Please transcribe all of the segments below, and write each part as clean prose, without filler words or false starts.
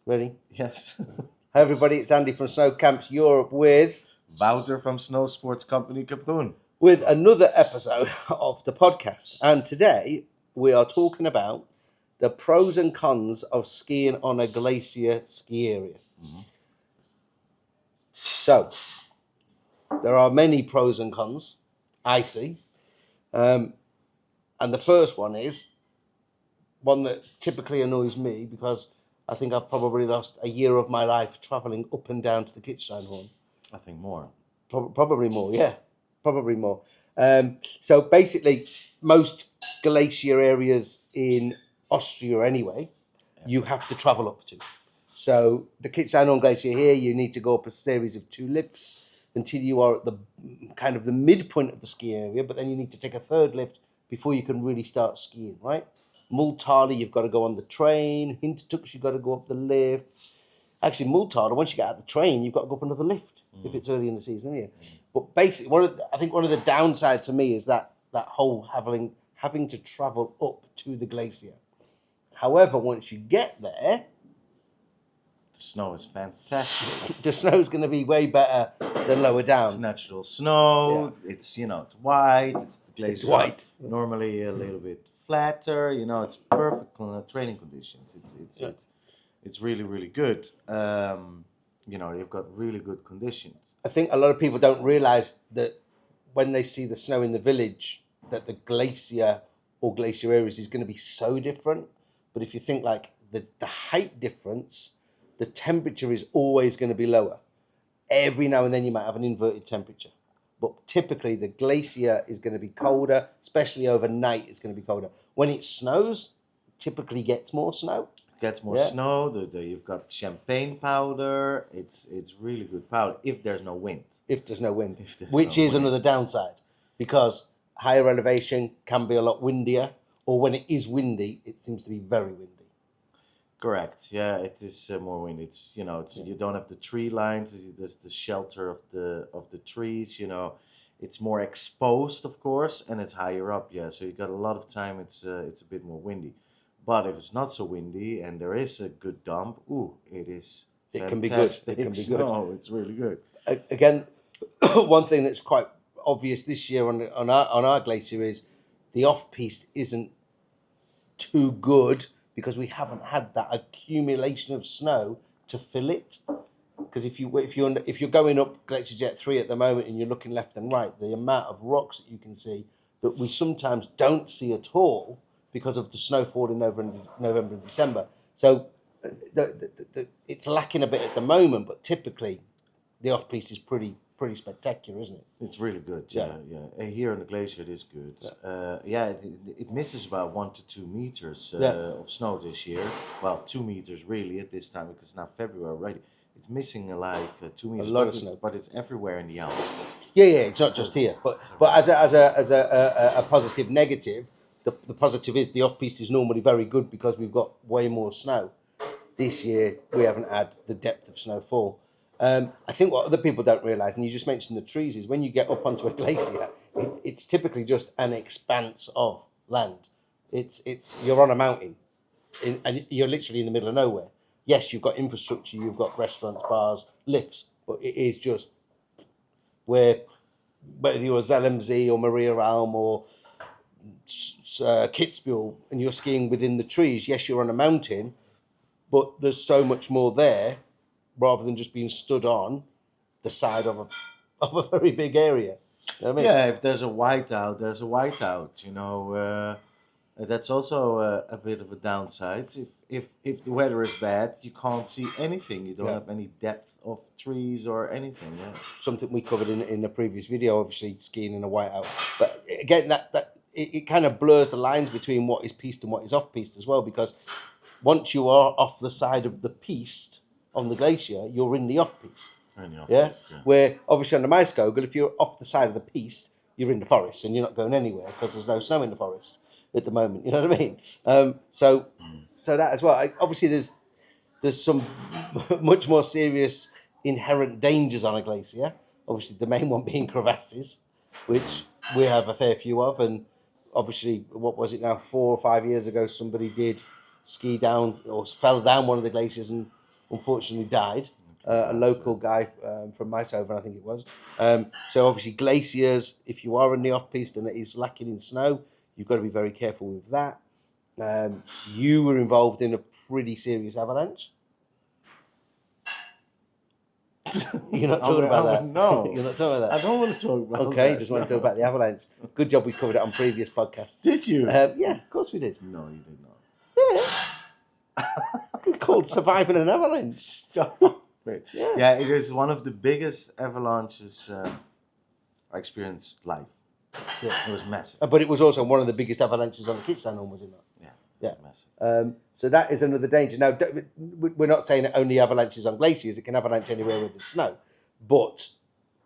Ready? Yes. Hi everybody, it's Andy from Snow Camps Europe with Wouter from Snow Sports Company Kapoen. another episode of the podcast. And today we are talking about the pros and cons of skiing on a glacier ski area. So there are many pros and cons, I see. And the first one is one that typically annoys me because I think I've probably lost a year of my life travelling up and down to the Kitzsteinhorn. I think more. Probably more, yeah. Probably more. So basically, most glacier areas in Austria, anyway, you have to travel up to. So the Kitzsteinhorn Glacier here, you need to go up a series of 2 lifts until you are at the kind of the midpoint of the ski area, but then you need to take a third lift before you can really start skiing, right? Multali, you've got to go on the train. Hintertux, you've got to go up the lift. Actually, Multali, once you get out of the train, you've got to go up another lift if it's early in the season, yeah. But basically, I think one of the downsides for me is that whole having to travel up to the glacier. However, once you get there, The snow is fantastic. the snow's going to be way better than lower It's down. natural snow. It's it's white. It's the glaciers It's white. are normally a little bit flatter. It's perfect training conditions. It's really good. You've got really good conditions. I think a lot of people don't realise that when they see the snow in the village, that the glacier or glacier areas is going to be so different. But if you think like the height difference, the temperature is always going to be lower. Every now and then you might have an inverted temperature. But typically the glacier is going to be colder, especially overnight it's going to be colder. When it snows, typically gets more snow. Gets more Yeah. snow. You've got champagne powder. It's really good powder if there's no wind. If there's no wind, If there's which no is wind. another downside, because higher elevation can be a lot windier, or when it is windy, it seems to be very windy. Correct. Yeah, it is more wind. You don't have the tree lines. There's the shelter of the trees. It's more exposed, of course, and it's higher up. Yeah, so you got a lot of time. It's a bit more windy. But if it's not so windy and there is a good dump, it is It can be good. fantastic It can be good. snow. It's really good. Again, one thing that's quite obvious this year on our glacier is the off piste isn't too good because we haven't had that accumulation of snow to fill it. Because if you're going up Glacier Jet 3 at the moment and you're looking left and right, the amount of rocks that you can see that we sometimes don't see at all because of the snow falling over in November and December. So it's lacking a bit at the moment, but typically the off piste is pretty spectacular, isn't it? It's really good. Yeah. Yeah. Here in the glacier, it is good. It misses about 1 to 2 meters Yeah. of snow this year. Well, 2 meters really at this time because it's now February already. It's missing like 2 meters. lot but of it's- snow. but it's everywhere in the Alps. Yeah, it's not just here, but as a positive negative, the positive is the off piste is normally very good because we've got way more snow. This year we haven't had the depth of snowfall. I think what other people don't realise, and you just mentioned the trees, is when you get up onto a glacier, it's typically just an expanse of land. It's you're on a mountain, and you're literally in the middle of nowhere. Yes, you've got infrastructure, you've got restaurants, bars, lifts, but it is just where whether you're Zellemzee or Maria Alm or Kitzbühel and you're skiing within the trees, yes, you're on a mountain, but there's so much more there rather than just being stood on the side of a very big area. You know what I mean? Yeah, if there's a whiteout, there's a whiteout. That's also a bit of a downside. If the weather is bad, you can't see anything. You don't Yeah. have any depth of trees or anything. Yeah. Something we covered in a previous video, obviously skiing in a whiteout. But again, that it kind of blurs the lines between what is piste and what is off piste as well, because once you are off the side of the piste on the glacier, you're in the off piste. Yeah? Yeah. Where obviously on the Maeskogel, if you're off the side of the piste, you're in the forest and you're not going anywhere because there's no snow in the forest at the moment. You know what I mean? So that as well. Obviously, there's some much more serious inherent dangers on a glacier. Obviously, the main one being crevasses, which we have a fair few of. And obviously, what was it now? 4 or 5 years ago, somebody did ski down or fell down one of the glaciers and unfortunately died. Okay, A that's, local guy from Mysover, I think it was. So obviously glaciers, if you are in the off-piste and it is lacking in snow, you've got to be very careful with that. You were involved in a pretty serious avalanche. You're not talking about that. No, You're not talking about I that. don't want to talk about Okay, that. just want to talk No. about the avalanche. Good job we covered it on previous podcasts. Did you? Yeah, of course we did. No, you did not. Yeah, it's called surviving an avalanche. Stop it. Yeah. Yeah, it is one of the biggest avalanches I experienced live. Yeah. It was massive. But it was also one of the biggest avalanches on the Kitsanon, was it not? Yeah, Yeah. massive. So that is another danger. Now, we're not saying it only avalanches on glaciers. It can avalanche anywhere with the snow. But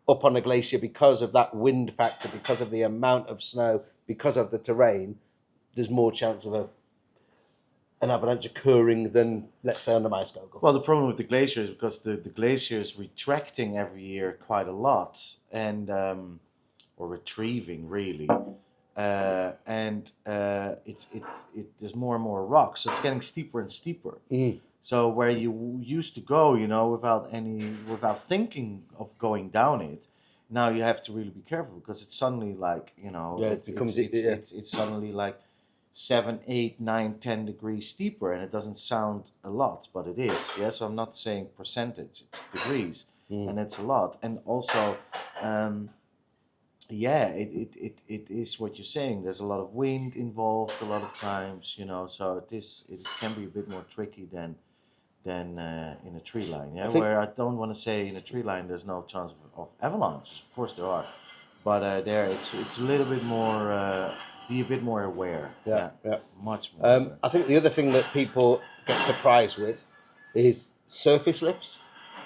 up on a glacier, because of that wind factor, because of the amount of snow, because of the terrain, there's more chance of an avalanche occurring than, let's say, on the Maasgogel. Well, the problem with the glacier is because the glacier is retracting every year quite a lot, and or retrieving really, and there's more and more rocks, so it's getting steeper and steeper. Mm. So where you used to go, without thinking of going down it, now you have to really be careful because it's suddenly like It becomes it's suddenly like 7, 8, 9, 10 degrees steeper, and it doesn't sound a lot, but it is. Yeah, so I'm not saying percentage; it's degrees, and it's a lot. And also, yeah, it is what you're saying. There's a lot of wind involved a lot of times, so it can be a bit more tricky than in a tree line. Yeah, where I don't want to say in a tree line there's no chance of avalanches. Of course there are, but there it's a little bit more. Be a bit more aware. Yeah. Much more. Aware. I think the other thing that people get surprised with is surface lifts,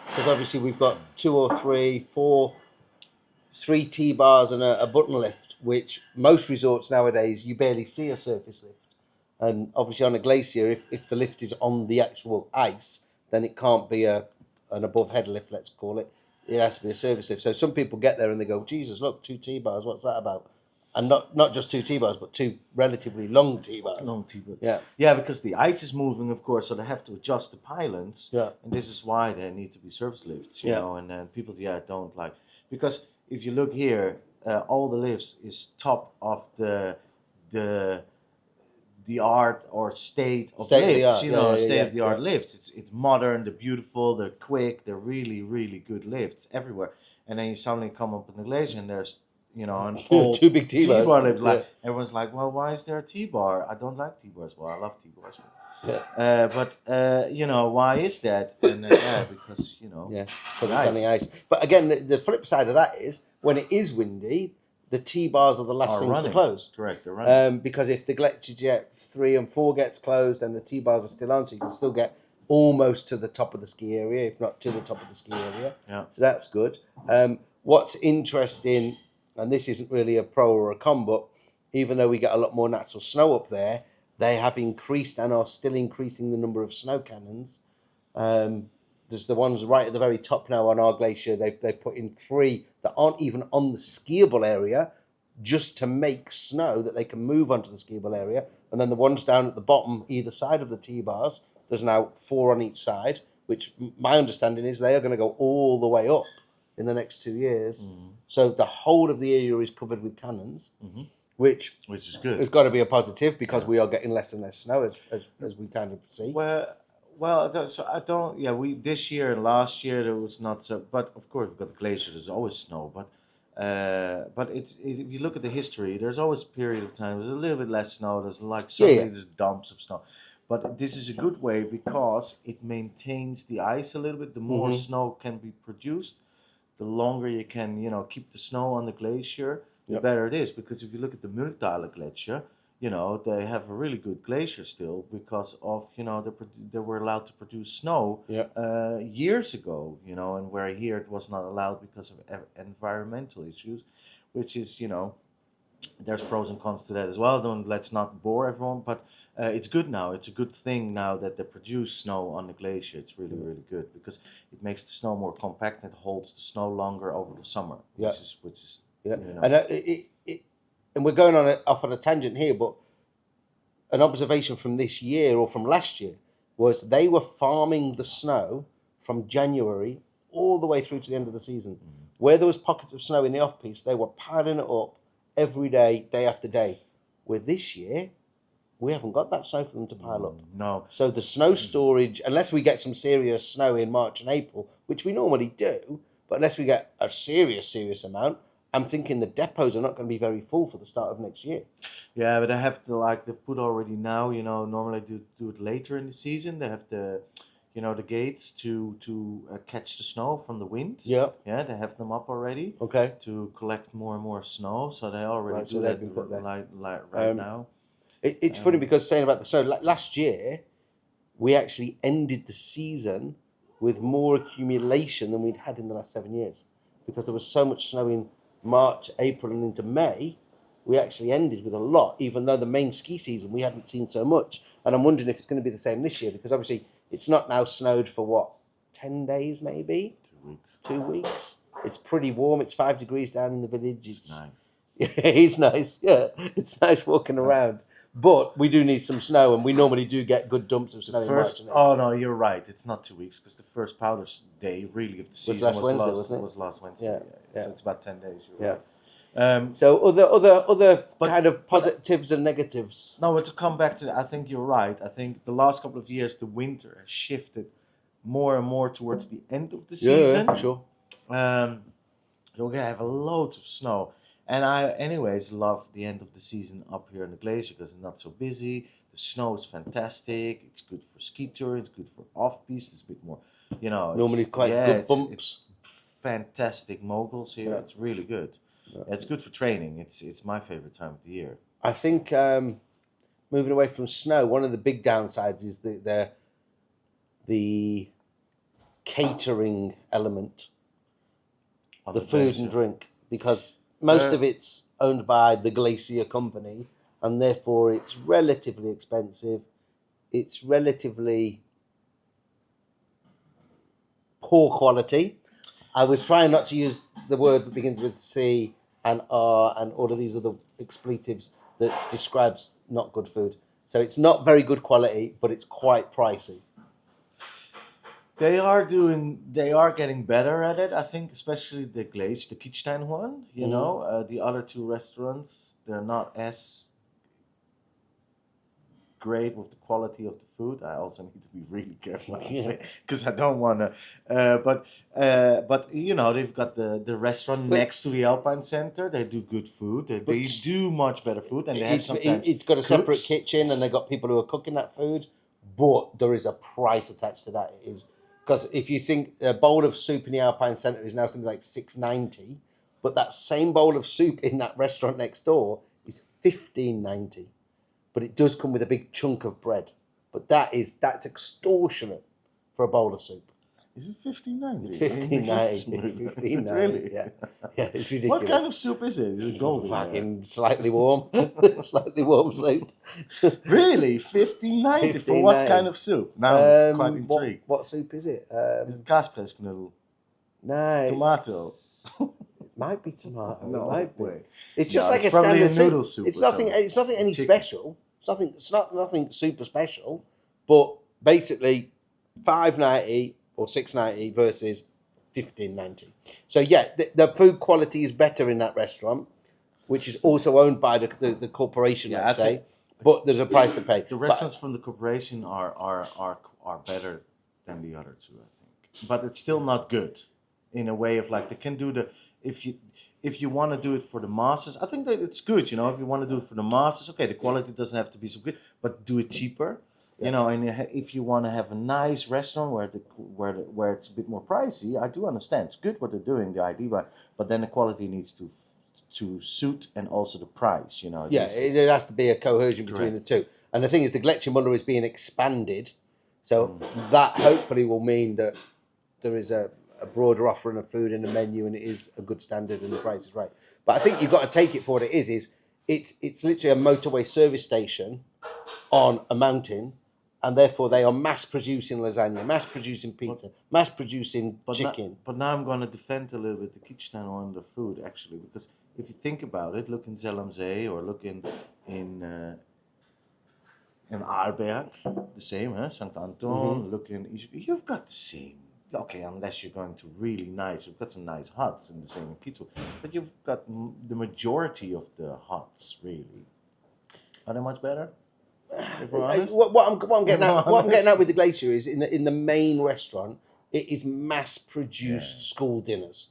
because obviously we've got 2 or 3, 4, 3 T-bars and a button lift, which most resorts nowadays you barely see a surface lift. And obviously on a glacier, if the lift is on the actual ice, then it can't be an above head lift, let's call it. It has to be a surface lift. So some people get there and they go, Jesus, look, 2 T-bars, what's that about? And not just 2 T-bars, but 2 relatively long T-bars. Long T-bars. Yeah. Yeah, because the ice is moving, of course, so they have to adjust the pylons. Yeah. And this is why there need to be surface lifts, you know, and then people, don't like, because if you look here, all the lifts is top of the art or state of lifts, state of the art lifts. It's modern, they're beautiful, they're quick, they're really, really good lifts everywhere. And then you suddenly come up in the glacier and there's an old 2 big T-bars. T-bar lift. Like everyone's like, well, why is there a T-bar? I don't like T-bars. Well, I love T-bars. But why is that? And because because it's on the ice. But again, the flip side of that is when it is windy, the T-bars are the last things to close. Correct, they're running. Because if the Glacier 3 and 4 gets closed, then the T-bars are still on, so you can still get almost to the top of the ski area, if not to the top of the ski area. Yeah. So that's good. What's interesting, and this isn't really a pro or a con, but even though we get a lot more natural snow up there, they have increased and are still increasing the number of snow cannons. There's the ones right at the very top now on our glacier. They put in 3 that aren't even on the skiable area, just to make snow that they can move onto the skiable area. And then the ones down at the bottom, either side of the T-bars, there's now 4 on each side, which my understanding is they are going to go all the way up in the next 2 years. So the whole of the area is covered with cannons, which is good. It's got to be a positive because we are getting less and less snow as we kind of see. So I don't. Yeah, we this year and last year there was not so. But of course, we've got the glacier. There's always snow. But if you look at the history, there's always a period of time. There's a little bit less snow. There's like suddenly there's dumps of snow. But this is a good way because it maintains the ice a little bit. The more snow can be produced, the longer you can keep the snow on the glacier, the better it is. Because if you look at the Multale Glacier, they have a really good glacier still because of they were allowed to produce snow years ago, and where here it was not allowed because of environmental issues, which is there's pros and cons to that as well. Let's not bore everyone, but it's good now. It's a good thing now that they produce snow on the glacier. It's really, really good because it makes the snow more compact and it holds the snow longer over the summer. Which is and we're going off on a tangent here, but an observation from this year or from last year, was they were farming the snow from January all the way through to the end of the season. Where there was pockets of snow in the off-piste, they were piling it up every day, day after day. Where this year, we haven't got that snow for them to pile up. No. So the snow storage, unless we get some serious snow in March and April, which we normally do, but unless we get a serious amount, I'm thinking the depots are not going to be very full for the start of next year. Yeah, but I have to like they've put already now. Normally do it later in the season. They have the gates to catch the snow from the wind. Yeah. Yeah, they have them up already Okay. to collect more and more snow. So they already Right, do so they've that been put there. right Um, now. It's funny because saying about the snow, last year, we actually ended the season with more accumulation than we'd had in the last 7 years. Because there was so much snow in March, April, and into May, we actually ended with a lot, even though the main ski season we hadn't seen so much. And I'm wondering if it's going to be the same this year, because obviously it's not now snowed for what, 10 days maybe? 2 weeks. 2 weeks. It's pretty warm. It's 5 degrees down in the village. It's nice. It is nice. Yeah, it's nice walking around. But we do need some snow, and we normally do get good dumps of snow in March and April. Oh no, you're right. It's not 2 weeks because the first powder day really of the season last Wednesday, wasn't it? was last Wednesday. Yeah, Yeah. yeah. So it's about 10 days. Yeah. Right. So other But- kind of positives and negatives. No, but to come back to, I think you're right. I think the last couple of years, the winter has shifted more and more towards the end of the season. Yeah, for sure. So we're gonna have loads of snow, and I, anyways, love the end of the season up here in the glacier because it's not so busy. The snow is fantastic. It's good for ski touring. It's good for off-piste. It's a bit more, Normally quite good bumps. It's fantastic moguls here. Yeah. It's really good. Yeah. It's good for training. It's my favorite time of the year. I think moving away from snow, one of the big downsides is the catering element, On the food glacier. and drink, because most of it's owned by the Glacier company, and therefore it's relatively expensive. It's relatively poor quality. I was trying not to use the word that begins with C and R and all of these other expletives that describes not good food. So it's not very good quality, but it's quite pricey. They are getting better at it. I think, especially the Glacier, the Kitzstein one. The other two restaurants, they're not as great with the quality of the food. I also need to be really careful because I don't want to. But they've got the restaurant next to the Alpine Center. They do good food. They do much better food, and they have sometimes It's got a separate cooks. kitchen, and they've got people who are cooking that food, but there is a price attached to that. It is because if you think a bowl of soup in the Alpine Centre is now something like $6.90, but that same bowl of soup in that restaurant next door is $15.90. But it does come with a big chunk of bread. But that's extortionate for a bowl of soup. Is it $15.90? It's $15.90. Is it really? Yeah, it's ridiculous. What kind of soup is it? Is it golden? Fucking slightly warm, slightly warm soup. Really? $15.90 for what kind of soup? Now I'm quite intrigued. What soup is it? Is it kaaspressknuddel? No. Tomato. It might be tomato. No it might be. way. It's just No, like it's a probably standard a noodle soup It's or nothing. something. It's nothing any Chicken. special. It's nothing super special. But basically, $5.90 or $6.90 versus $15.90. So yeah, the food quality is better in that restaurant, which is also owned by the corporation. Yeah, let's I say, think but there's a price to pay. the restaurants from the corporation are better than the other two, I think. But it's still not good, in a way of like they can do the if you want to do it for the masses, I think that it's good. If you want to do it for the masses, okay, the quality doesn't have to be so good, but do it cheaper. And if you want to have a nice restaurant where it's a bit more pricey, I do understand. It's good what they're doing, the idea, but then the quality needs to suit and also the price. There has to be a cohesion between the two. And the thing is, the Glacier Muller is being expanded, so that hopefully will mean that there is a broader offering of food in the menu, and it is a good standard, and the price is right. But I think you've got to take it for what it is. It's literally a motorway service station on a mountain, and therefore they are mass producing lasagna, mass producing pizza, mass producing chicken. But now I'm going to defend a little bit the Kitzstein on the food, actually, because if you think about it, look in Zellamzee or look in And Aarberg, the same, huh? St. Anton, Hmm. looking, you've got the same. Okay, unless you're going to really nice, you've got some nice huts in the same Pitu, but you've got the majority of the huts really. Are they much better? If we're honest, if we're What I'm getting honest, at with the Glacier is in the main restaurant, it is mass yeah, produced school dinners,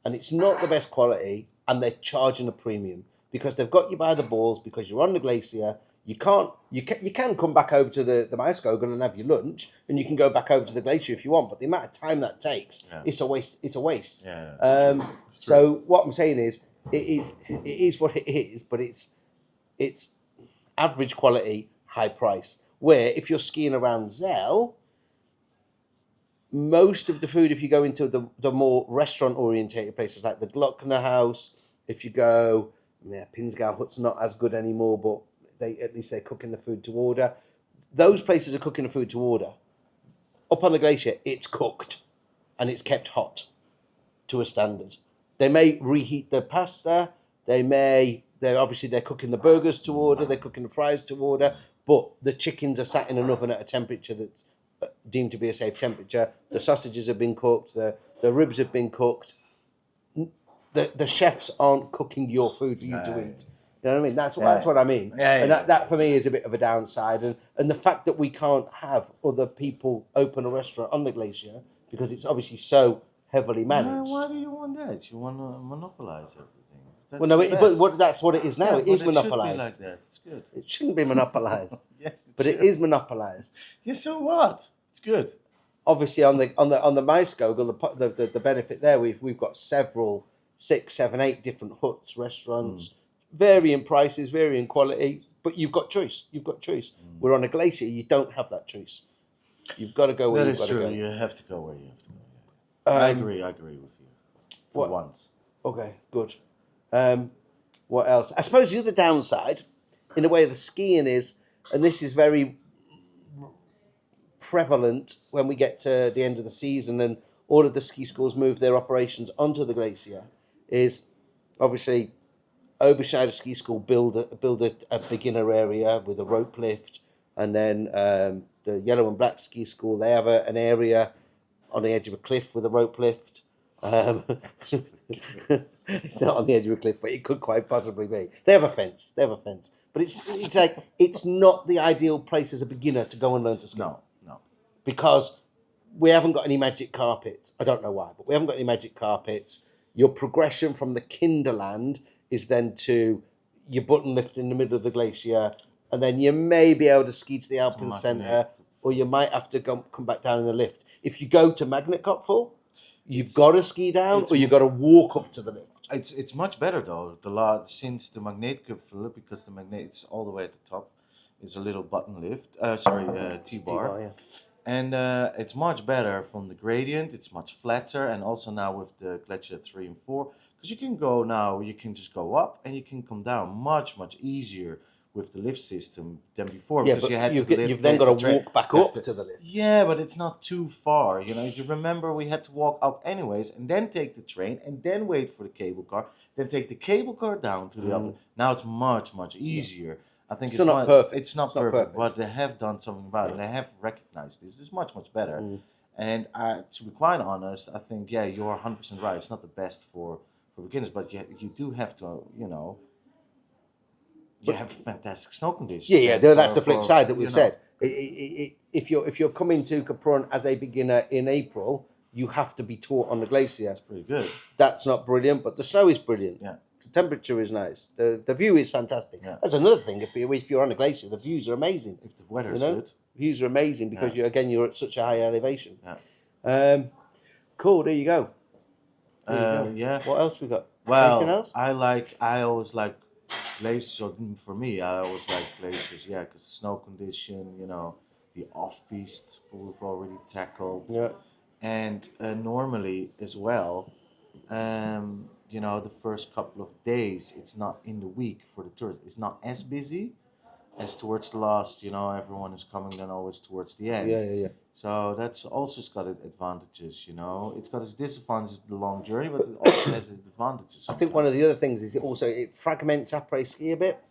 and it's not the best quality, and they're charging a premium because they've got you by the balls because you're on the Glacier. You can come back over to the Mayaskogan and have your lunch, and you can go back over to the Glacier if you want. But the amount of time that takes, yeah, it's a waste. It's a waste. yeah, it's true, it's true. So what I'm saying is, it is what it is, but it's average quality, high price. Where if you're skiing around Zell, most of the food, if you go into the more restaurant orientated places like the Glockner House, if you go, yeah, Pinsgau Hut's not as good anymore, but at least they're cooking the food to order. Those places are cooking the food to order. Up on the Glacier, it's cooked and it's kept hot to a standard. They may reheat the pasta. They're cooking the burgers to order. They're cooking the fries to order. But the chickens are sat in an oven at a temperature that's deemed to be a safe temperature. The sausages have been cooked. The ribs have been cooked. The chefs aren't cooking your food for you to Yeah, eat. You know what I mean? That's yeah, what I mean. yeah, And yeah, that for me is a bit of a downside. And the fact that we can't have other people open a restaurant on the Glacier because it's obviously so heavily why managed. do you want that? You want to monopolize everything. Well, That's no, the best. that's what it is now. Yeah, It but is it should be like monopolised. that. It's good. It shouldn't be monopolised, Yes, it but it should. is monopolised. Yeah, so what? It's good. Obviously, on the Maisgogel, the benefit there, we've got several, 6, 7, 8 different huts, Mm, restaurants, varying prices, varying quality, but you've got choice. You've got choice. mm. We're on a Glacier, you don't have that choice. You've got to go where That you've is got to true. go. You have to go where you have to go. Yeah, yeah. Um, I agree with you. For what? once. Okay, good. What else? I suppose the other downside, in a way, the skiing is, and this is very prevalent when we get to the end of the season and all of the ski schools move their operations onto the Glacier, is obviously Oberschneider Ski School build a beginner area with a rope lift, and then the Yellow and Black Ski School, they have an area on the edge of a cliff with a rope lift. Um, it's not on the edge of a cliff, but it could quite possibly be. They have a fence. But it's like it's not the ideal place as a beginner to go and learn to ski No, no. because we haven't got any magic carpets. I don't know why, but we haven't got any magic carpets. Your progression from the Kinderland is then to your button lift in the middle of the Glacier, and then you may be able to ski to the Alpine Magnet. Centre, or you might have to come back down in the lift. If you go to Magnet Kopfel, you've It's got to ski down, it's or you've got to walk up to the lift. it's much better though. The lot since the Magneetkupfel, because the magneet's all the way at the top, is a little button lift. It's a T-bar. T-bar, yeah. And it's much better from the gradient. It's much flatter, and also now with the Glacier 3 and 4, because you can go now, you can just go up and you can come down much easier with the lift system than before, Yeah, because you but had to you've then got to walk back you have up to the lift. yeah, but it's not too far. You know, you remember we had to walk up anyways, and then take the train, and then wait for the cable car, then take the cable car down to the upper. Now it's much easier. I think Still not perfect. it's not It's not perfect, perfect. but they have done something about it. They have recognized this. It's much better. Mm. And to be quite honest, I think yeah, you're 100% right. It's not the best for beginners, but you do have to, you know, you But have fantastic snow conditions. yeah, And that's the flip side that you we've know, said. If you're coming to Capron as a beginner in April, you have to be taught on the Glacier. it's pretty good. That's not brilliant, but the snow is brilliant. Yeah, The temperature is nice. The view is fantastic. yeah. That's another thing. If you're on the Glacier, the views are amazing. If the weather You is know, good. views are amazing because Yeah. you're at such a high elevation. Yeah. Cool. There you go. Yeah. What else we got? Anything Well, else? I always like glaciers. So for me, I always like glaciers. Yeah, because snow condition, you know, the off piste we've already tackled, Yeah. and normally as well, you know, the first couple of days, it's not in the week for the tourists. It's not as busy as towards the last. You know, everyone is coming then always towards the end. Yeah. So that's also got its advantages, you know. It's got its disadvantages, the long journey, but it also has its advantages. I think one Sometimes. of the other things is it fragments après ski a bit.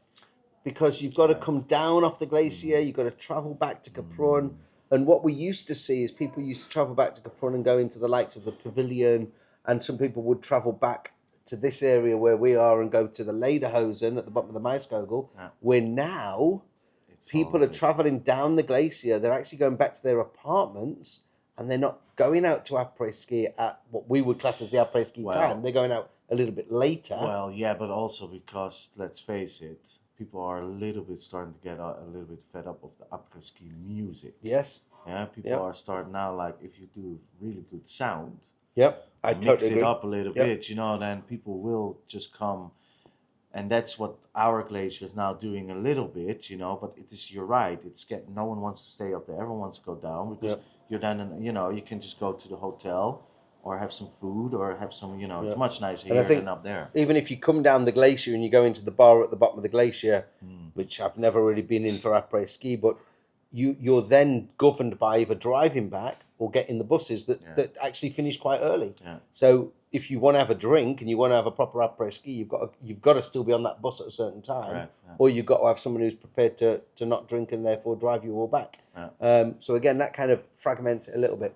because you've got to Right. come down off the glacier, you've got to travel back to Capron. And what we used to see is people used to travel back to Capron and go into the likes of the pavilion, and some people would travel back to this area where we are and go to the Lederhosen at the bottom of the Maiskogel, Yeah. where now It's people all are of it. traveling down the glacier. They're actually going back to their apartments, and they're not going out to après ski at what we would class as the après ski Well- time. They're going out a little bit later. Well, yeah, but also because, let's face it, people are a little bit starting to get a little bit fed up of the après ski music. Yes. Yeah, people Yep. are starting now, like, if you do really good sound, Yep. I mix totally it agree. up a little Yep. bit, then people will just come. And that's what our glacier is now doing a little bit, but you're right, no one wants to stay up there, everyone wants to go down, because Yep. you're then, you can just go to the hotel or have some food or have some, Yeah. it's much nicer And I here think than up there. even if you come down the glacier and you go into the bar at the bottom of the glacier, Mm. which I've never really been in for après ski, but you're then governed by either driving back or getting the buses that, Yeah. that actually finish quite early. Yeah. So if you want to have a drink and you want to have a proper après ski, you've got to still be on that bus at a certain time, Correct, yeah. or you've got to have someone who's prepared to not drink and therefore drive you all back. Yeah. So again, that kind of fragments it a little bit.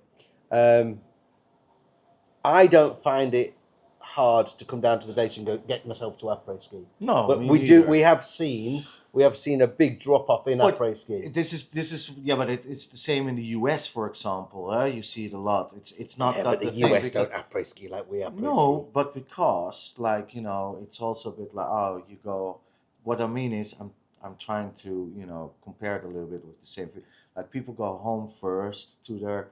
I don't find it hard to come down to the glacier and go get myself to après ski. No, But me we neither. we have seen a big drop off in But après ski. This is yeah, but it's the same in the US, for example. You see it a lot. It's not Yeah, got but the thing US because- don't après ski like we après No, ski. but because it's also a bit like you go. What I mean is, I'm trying to compare it a little bit with the same thing. Like people go home first to their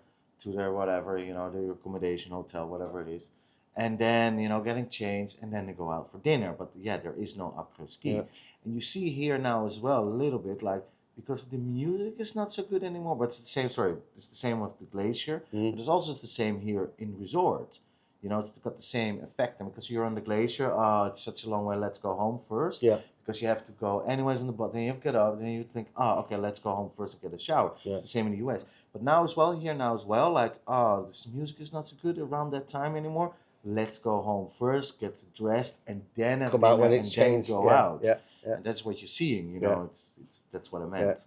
whatever their accommodation, hotel, whatever it is, and then getting changed, and then they go out for dinner. But yeah, there is no après ski, Yeah. and you see here now as well a little bit like because the music is not so good anymore. But it's the same. Sorry, it's the same with the Glacier. But it's also the same here in resorts. It's got the same effect. And because you're on the glacier, it's such a long way, let's go home first. Yeah. Because you have to go anyways on the boat, then you have to get up, then you think, okay, let's go home first and get a shower. Yeah. It's the same in the US. But now as well, like, this music is not so good around that time anymore. Let's go home first, get dressed, and then have Come out dinner, when and it's then changed. go Yeah, out. yeah, yeah. And that's what you're seeing, Yeah. that's what I meant.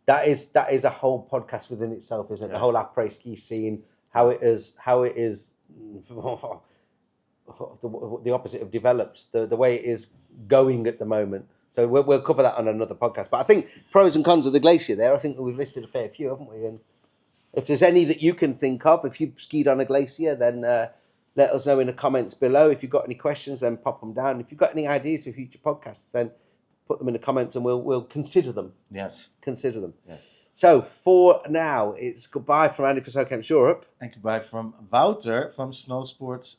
That is a whole podcast within itself, isn't it? The Yes. whole après ski scene, how it is the opposite of developed, the way it is going at the moment. So we'll cover that on another podcast. But I think pros and cons of the Glacier there, I think we've listed a fair few, haven't we? And if there's any that you can think of, if you've skied on a glacier, then let us know in the comments below. If you've got any questions, then pop them down. If you've got any ideas for future podcasts, then put them in the comments and we'll consider them. Yes. Consider them. Yes. So for now, it's goodbye from Andy for Snow Camps Europe. And goodbye from Wouter from Snow Sports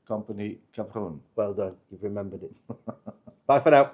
Company Capron. Well done. You've remembered it. Bye for now.